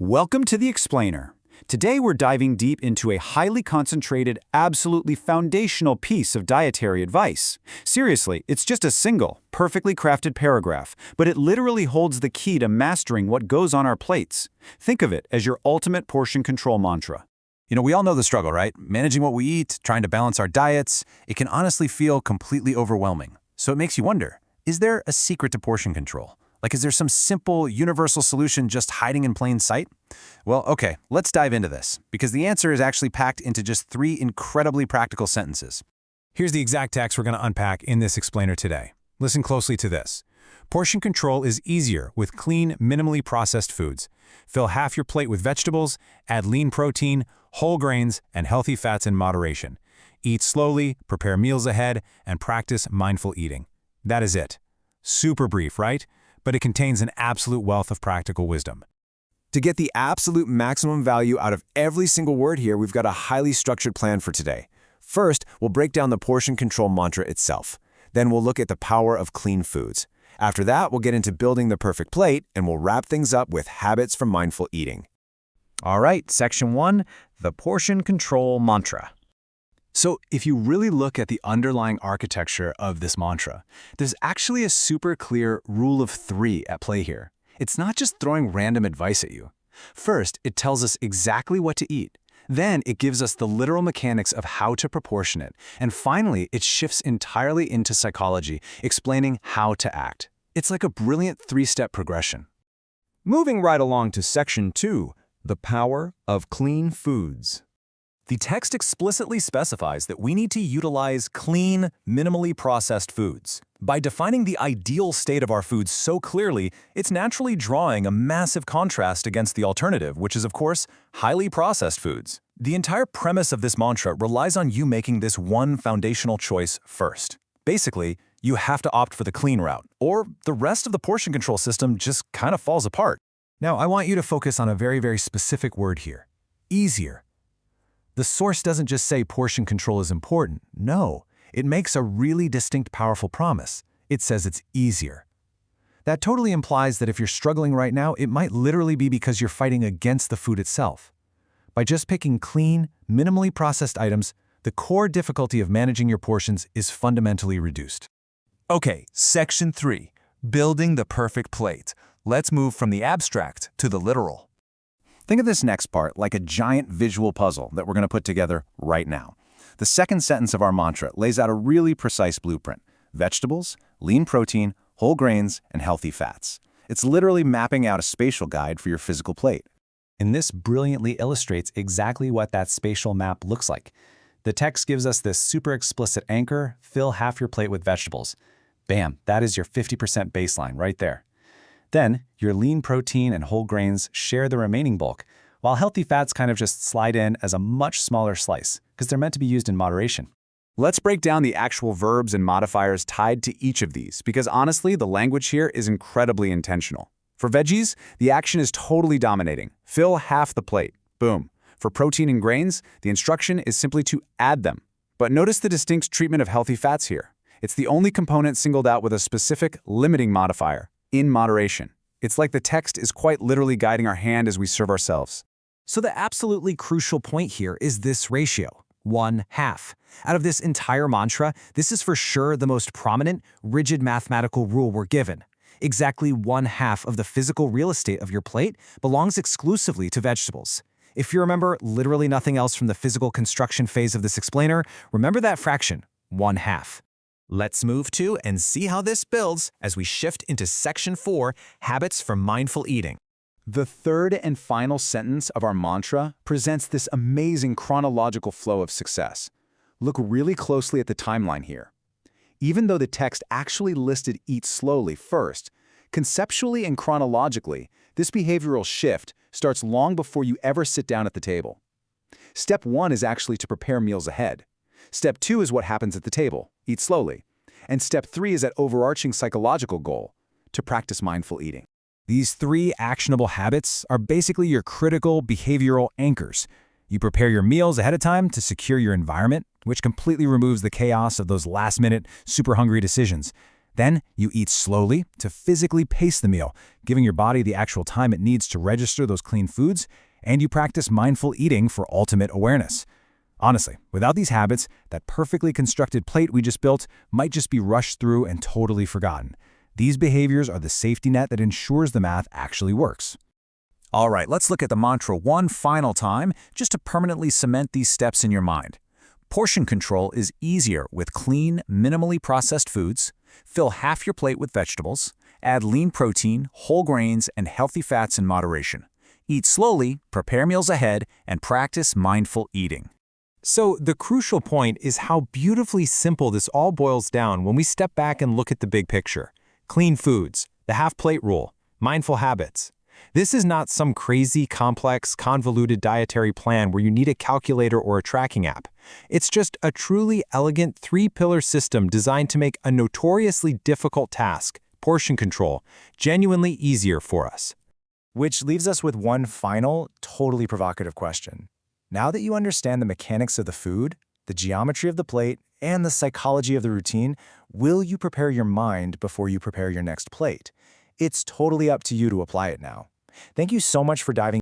Welcome to the Explainer. Today we're diving deep into a highly concentrated, absolutely foundational piece of dietary advice. Seriously, it's just a single, perfectly crafted paragraph, but it literally holds the key to mastering what goes on our plates. Think of it as your ultimate portion control mantra. We all know the struggle, right? Managing what we eat, trying to balance our diets, it can honestly feel completely overwhelming. So it makes you wonder, is there a secret to portion control? Is there some simple, universal solution just hiding in plain sight? Well, okay, let's dive into this, because the answer is actually packed into just 3 incredibly practical sentences. Here's the exact text we're going to unpack in this explainer today. Listen closely to this. Portion control is easier with clean, minimally processed foods. Fill half your plate with vegetables, add lean protein, whole grains, and healthy fats in moderation. Eat slowly, prepare meals ahead, and practice mindful eating. That is it. Super brief, right? But it contains an absolute wealth of practical wisdom. To get the absolute maximum value out of every single word here, we've got a highly structured plan for today. First, we'll break down the portion control mantra itself. Then we'll look at the power of clean foods. After that, we'll get into building the perfect plate, and we'll wrap things up with habits for mindful eating. All right, Section 1, the portion control mantra. So if you really look at the underlying architecture of this mantra, there's actually a super clear rule of 3 at play here. It's not just throwing random advice at you. First, it tells us exactly what to eat. Then it gives us the literal mechanics of how to proportion it. And finally, it shifts entirely into psychology, explaining how to act. It's like a brilliant 3-step progression. Moving right along to Section 2, the power of clean foods. The text explicitly specifies that we need to utilize clean, minimally processed foods. By defining the ideal state of our foods so clearly, it's naturally drawing a massive contrast against the alternative, which is, of course, highly processed foods. The entire premise of this mantra relies on you making this one foundational choice first. Basically, you have to opt for the clean route, or the rest of the portion control system just kind of falls apart. Now, I want you to focus on a very specific word here: easier. The source doesn't just say portion control is important. No, it makes a really distinct, powerful promise. It says it's easier. That totally implies that if you're struggling right now, it might literally be because you're fighting against the food itself. By just picking clean, minimally processed items, the core difficulty of managing your portions is fundamentally reduced. Okay, Section 3, building the perfect plate. Let's move from the abstract to the literal. Think of this next part like a giant visual puzzle that we're going to put together right now. The second sentence of our mantra lays out a really precise blueprint: vegetables, lean protein, whole grains, and healthy fats. It's literally mapping out a spatial guide for your physical plate. And this brilliantly illustrates exactly what that spatial map looks like. The text gives us this super explicit anchor: fill half your plate with vegetables. Bam, that is your 50% baseline right there. Then, your lean protein and whole grains share the remaining bulk, while healthy fats kind of just slide in as a much smaller slice, because they're meant to be used in moderation. Let's break down the actual verbs and modifiers tied to each of these, because honestly, the language here is incredibly intentional. For veggies, the action is totally dominating. Fill half the plate. Boom. For protein and grains, the instruction is simply to add them. But notice the distinct treatment of healthy fats here. It's the only component singled out with a specific limiting modifier: in moderation. It's like the text is quite literally guiding our hand as we serve ourselves. So the absolutely crucial point here is this ratio, 1/2. Out of this entire mantra, this is for sure the most prominent, rigid mathematical rule we're given. Exactly 1/2 of the physical real estate of your plate belongs exclusively to vegetables. If you remember literally nothing else from the physical construction phase of this explainer, remember that fraction, 1/2. Let's move to and see how this builds as we shift into Section 4, habits for mindful eating. The third and final sentence of our mantra presents this amazing chronological flow of success. Look really closely at the timeline here. Even though the text actually listed eat slowly first, conceptually and chronologically, this behavioral shift starts long before you ever sit down at the table. Step 1 is actually to prepare meals ahead. Step 2 is what happens at the table: eat slowly. And Step 3 is that overarching psychological goal: to practice mindful eating. These 3 actionable habits are basically your critical behavioral anchors. You prepare your meals ahead of time to secure your environment, which completely removes the chaos of those last-minute, super hungry decisions. Then you eat slowly to physically pace the meal, giving your body the actual time it needs to register those clean foods, and you practice mindful eating for ultimate awareness. Honestly, without these habits, that perfectly constructed plate we just built might just be rushed through and totally forgotten. These behaviors are the safety net that ensures the math actually works. All right, let's look at the mantra one final time just to permanently cement these steps in your mind. Portion control is easier with clean, minimally processed foods. Fill half your plate with vegetables. Add lean protein, whole grains, and healthy fats in moderation. Eat slowly, prepare meals ahead, and practice mindful eating. So the crucial point is how beautifully simple this all boils down when we step back and look at the big picture. Clean foods, the half-plate rule, mindful habits. This is not some crazy, complex, convoluted dietary plan where you need a calculator or a tracking app. It's just a truly elegant three-pillar system designed to make a notoriously difficult task, portion control, genuinely easier for us. Which leaves us with one final, totally provocative question. Now that you understand the mechanics of the food, the geometry of the plate, and the psychology of the routine, will you prepare your mind before you prepare your next plate? It's totally up to you to apply it now. Thank you so much for diving